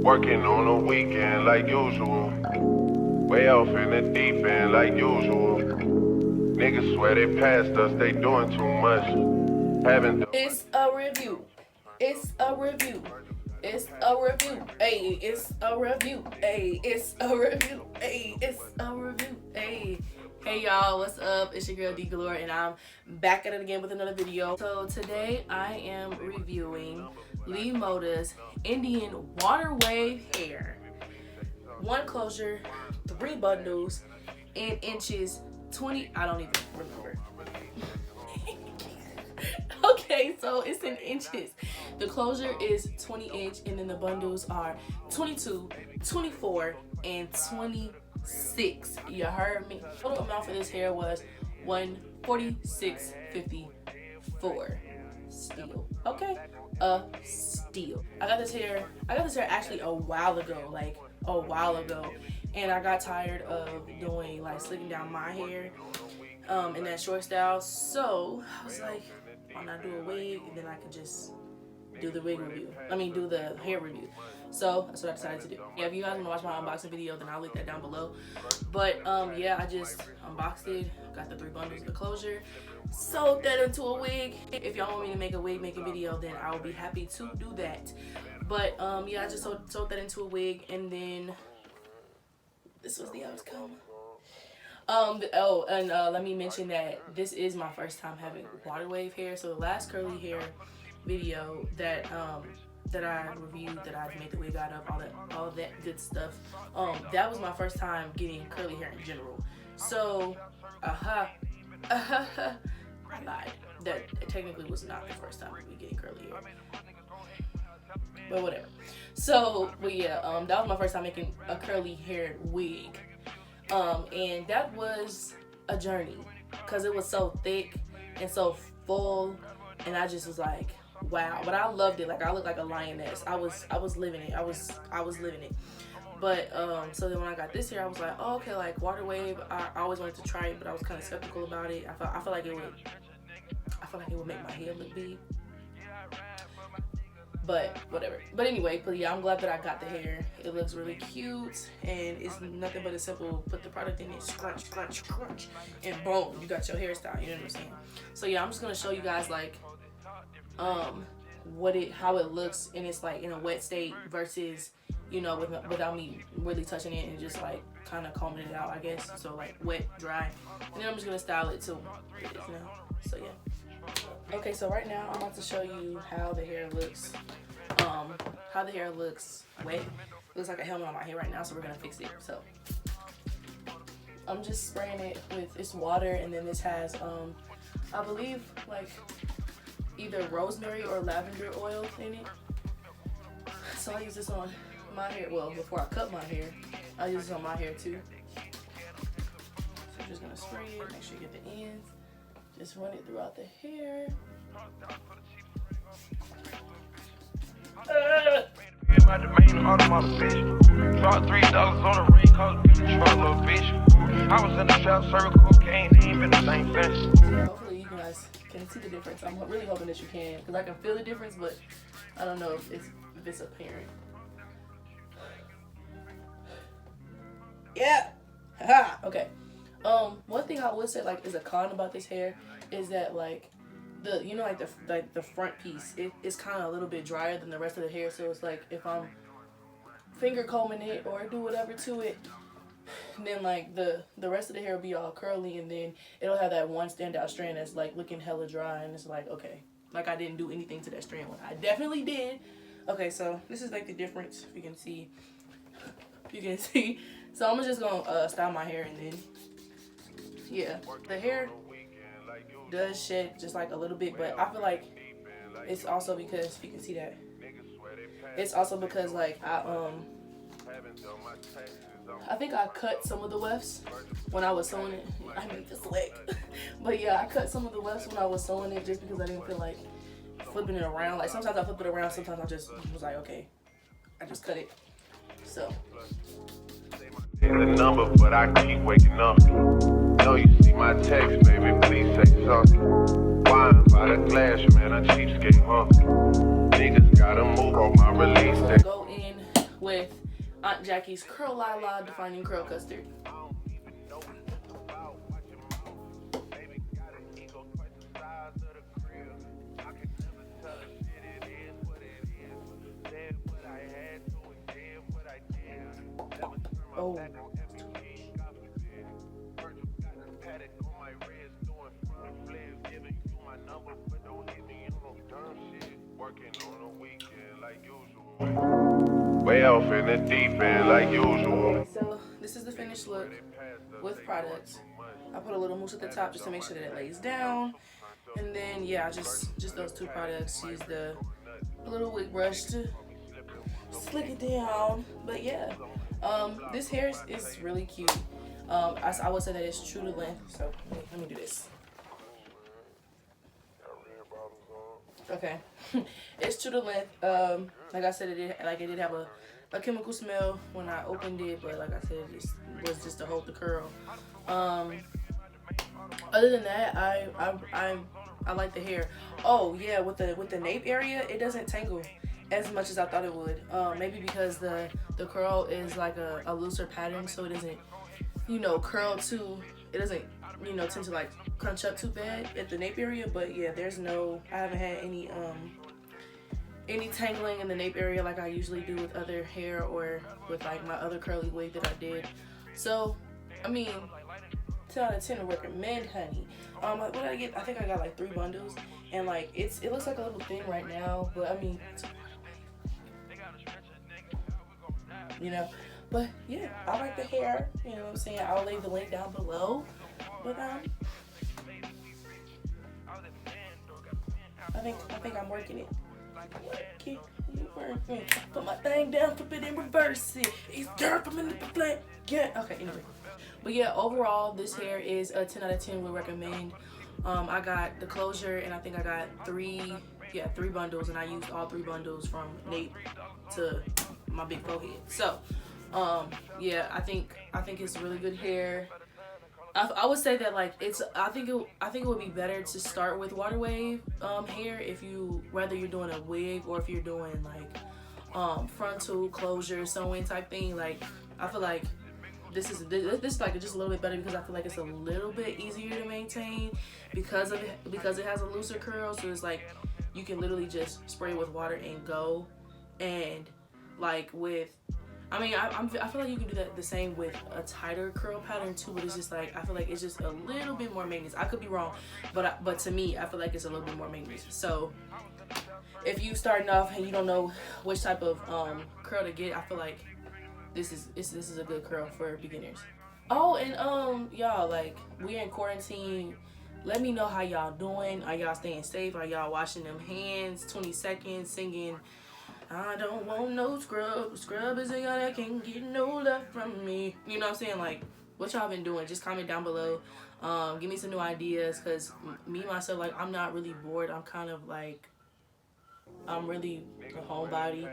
Working on a weekend like usual. Way off in the deep end like usual. Niggas swear they passed us, they doing too much. It's a review. It's a review. It's a review. Hey, it's a review. Hey, it's a review. Hey, it's a review. Hey. Hey y'all, what's up? It's your girl D Galore and I'm back at it again with another video. So today I am reviewing Lemoda's Indian water wave hair. 1 closure, 3 bundles, in inches, 20, I don't even remember. Okay, so it's in inches. The closure is 20 inch and then the bundles are 22, 24, and 26. You heard me. Total amount for this hair was $146.54. Steal. Okay? Steal. I got this hair actually a while ago, and I got tired of doing like slicking down my hair in that short style, so I was like, why not do a wig and then I could just do the wig review. Do the hair review. So that's what I decided to do. Yeah, if you guys want to watch my unboxing video, then I'll link that down below. But yeah, I just unboxed it, got the 3 bundles of the closure, sewed that into a wig. If y'all want me to make a wig making video, then I will be happy to do that. But yeah, I just sewed that into a wig, and then this was the outcome. Let me mention that this is my first time having water wave hair. So the last curly hair video that I reviewed, that I made the wig out of, all of that good stuff, that was my first time getting curly hair in general. So I lied. That technically was not the first time we getting curly hair, but whatever. So, but yeah, that was my first time making a curly haired wig. And that was a journey because it was so thick and so full, and I just was like, wow. But I loved it. Like, I looked like a lioness. I was living it. I was living it. But so then when I got this hair, I was like, oh, okay, like water wave. I always wanted to try it, but I was kind of skeptical about it. I feel like it would make my hair look big. But whatever. But anyway, but yeah, I'm glad that I got the hair. It looks really cute, and it's nothing but a simple put the product in it, scrunch, scrunch, scrunch, and boom, you got your hairstyle. You know what I'm saying? So yeah, I'm just gonna show you guys like how it looks, and it's like in a wet state versus, you know, without me really touching it and just like kind of combing it out, I guess. So like wet, dry, and then I'm just gonna style it to it is now. So yeah. Okay, so right now I'm about to show you how the hair looks. How the hair looks wet. It looks like a helmet on my hair right now, so we're gonna fix it. So I'm just spraying it with this water, and then this has I believe like either rosemary or lavender oil in it. So I use this on my hair. Well, before I cut my hair, I use this on my hair too. So I'm just gonna spray it. Make sure you get the ends. Just run it throughout the hair. Dropped $3 on a ring, cause truck little bitch. I was in the shop, serving cocaine, ain't been the same fence. Yeah, hopefully you guys can see the difference. I'm really hoping that you can, because I can feel the difference, but I don't know if it's apparent. Yeah. Ha. Okay. One thing I would say like is a con about this hair is that like the front piece, it's kind of a little bit drier than the rest of the hair. So it's like if I'm finger combing it or do whatever to it, then like the rest of the hair will be all curly, and then it'll have that one standout strand that's like looking hella dry, and it's like, okay, like I didn't do anything to that strand when I definitely did. Okay, so this is like the difference. If you can see. So I'm just gonna style my hair, and then yeah, the hair does shed just like a little bit, but I feel like it's also because, if you can see that, it's also because like I think I cut some of the wefts when I was sewing it. I made this leg. But yeah, I cut some of the wefts when I was sewing it just because I didn't feel like flipping it around. Like sometimes I flip it around, sometimes I just was like, okay, I just cut it. So In the number, but I keep waking up. Know you see my text, baby, please say something. Wine by the glass, man, I cheapskate, huh? Niggas gotta move on my release day. Go in with Aunt Jackie's Curl La La Defining Curl Custard. Oh. Way off in the deep end like usual. So this is the finished look with products. I put a little mousse at the top just to make sure that it lays down. And then yeah, just those two products. Use the little wig brush to slick it down. But yeah, this hair is really cute. I would say that it's true to length. So let me do this. Okay, it's true to length. Like I said, it did have a chemical smell when I opened it, but like I said, it was just to hold the curl. Other than that, I like the hair. Oh yeah, with the nape area, it doesn't tangle as much as I thought it would. Maybe because the curl is like a looser pattern, so it doesn't, curl too. It doesn't, tend to like crunch up too bad at the nape area. But yeah, I haven't had any tangling in the nape area like I usually do with other hair or with like my other curly wig that I did. So, I mean, 10 out of 10 to recommend, honey. What did I get? I think I got like 3 bundles, and like it looks like a little thin right now, but I mean, it's a wig. But yeah, I like the hair. You know what I'm saying? I'll leave the link down below. But I think I'm working it. Working. Put my thing down, flip it and reverse it. It's dark, I'm in the flat. Yeah. Okay. Anyway. But yeah, overall, this hair is a 10 out of 10. Would recommend. I got the closure, and I think I got 3 bundles, and I used all 3 bundles from nape to my big forehead. So, yeah, I think it's really good hair. I would say that like I think it would be better to start with water wave hair whether you're doing a wig or if you're doing like frontal closure sewing type thing. Like I feel like this is like just a little bit better because I feel like it's a little bit easier to maintain because it has a looser curl. So it's like you can literally just spray it with water and go. And like I feel like you can do that the same with a tighter curl pattern too, but it's just like I feel like it's just a little bit more maintenance. I could be wrong, but to me, I feel like it's a little bit more maintenance. So if you starting off and you don't know which type of curl to get, I feel like this is a good curl for beginners. Oh, and y'all, like, we're in quarantine. Let me know how y'all doing. Are y'all staying safe? Are y'all washing them hands? 20 seconds singing I don't want no scrub. Scrub is a guy that can't get no love from me. You know what I'm saying? Like, what y'all been doing? Just comment down below. Give me some new ideas, because me, myself, like, I'm not really bored. I'm kind of like, I'm really a homebody.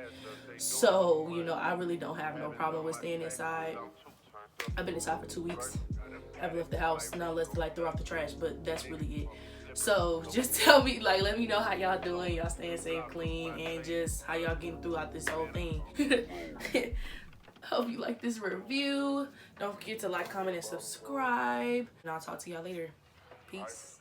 So, I really don't have no problem with staying inside. I've been inside for 2 weeks. I haven't left the house, not unless to, like, throw out the trash, but that's really it. So just tell me, like, let me know how y'all doing, y'all staying safe, clean, and just how y'all getting throughout this whole thing. Hope you like this review. Don't forget to like, comment, and subscribe. And I'll talk to y'all later. Peace.